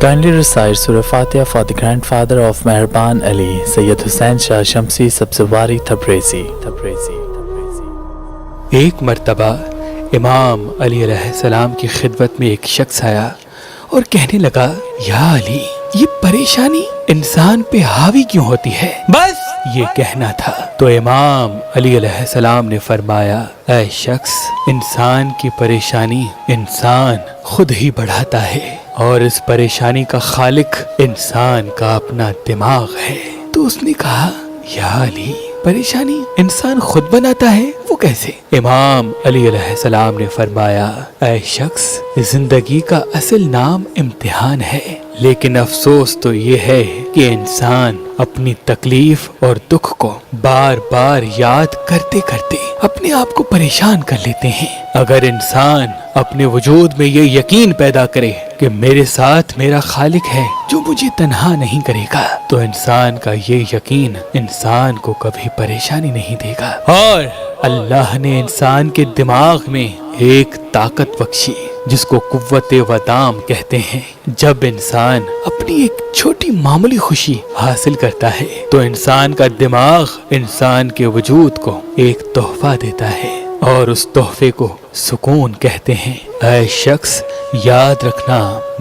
Kindly recite Surah Fatiha for the grandfather of Meherban Ali, Sayyid Hussain Shah Shamsi Sabzwari Tabrizi. ایک مرتبہ امام علی علیہ السلام کی خدمت میں ایک شخص آیا اور کہنے لگا، یا علی، یہ پریشانی انسان پہ حاوی کیوں ہوتی ہے؟ بس یہ کہنا تھا تو امام علی علیہ السلام نے فرمایا، اے شخص، انسان کی پریشانی انسان خود ہی بڑھاتا ہے، اور اس پریشانی کا خالق انسان کا اپنا دماغ ہے۔ تو اس نے کہا، یا علی، پریشانی انسان خود بناتا ہے، وہ کیسے؟ امام علی علیہ السلام نے فرمایا، اے شخص، زندگی کا اصل نام امتحان ہے، لیکن افسوس تو یہ ہے کہ انسان اپنی تکلیف اور دکھ کو بار بار یاد کرتے کرتے اپنے آپ کو پریشان کر لیتے ہیں۔ اگر انسان اپنے وجود میں یہ یقین پیدا کرے کہ میرے ساتھ میرا خالق ہے جو مجھے تنہا نہیں کرے گا، تو انسان کا یہ یقین انسان کو کبھی پریشانی نہیں دے گا۔ اور اللہ نے انسان کے دماغ میں ایک طاقت بخشی جس کو قوت ودام کہتے ہیں۔ جب انسان اپنی ایک چھوٹی معمولی خوشی حاصل کرتا ہے تو انسان کا دماغ انسان کے وجود کو ایک تحفہ دیتا ہے، اور اس تحفے کو سکون کہتے ہیں۔ اے شخص، یاد رکھنا،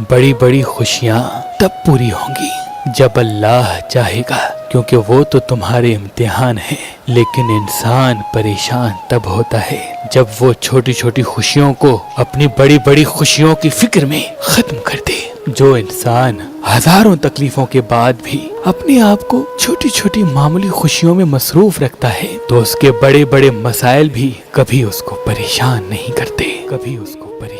بڑی بڑی خوشیاں تب پوری ہوں گی جب اللہ چاہے گا، کیونکہ وہ تو تمہارے امتحان ہے، لیکن انسان پریشان تب ہوتا ہے جب وہ چھوٹی چھوٹی خوشیوں کو اپنی بڑی بڑی خوشیوں کی فکر میں ختم کر دے۔ جو انسان ہزاروں تکلیفوں کے بعد بھی اپنے آپ کو چھوٹی چھوٹی معمولی خوشیوں میں مصروف رکھتا ہے تو اس کے بڑے بڑے مسائل بھی کبھی اس کو پریشان نہیں کرتے، کبھی اس کو پریشان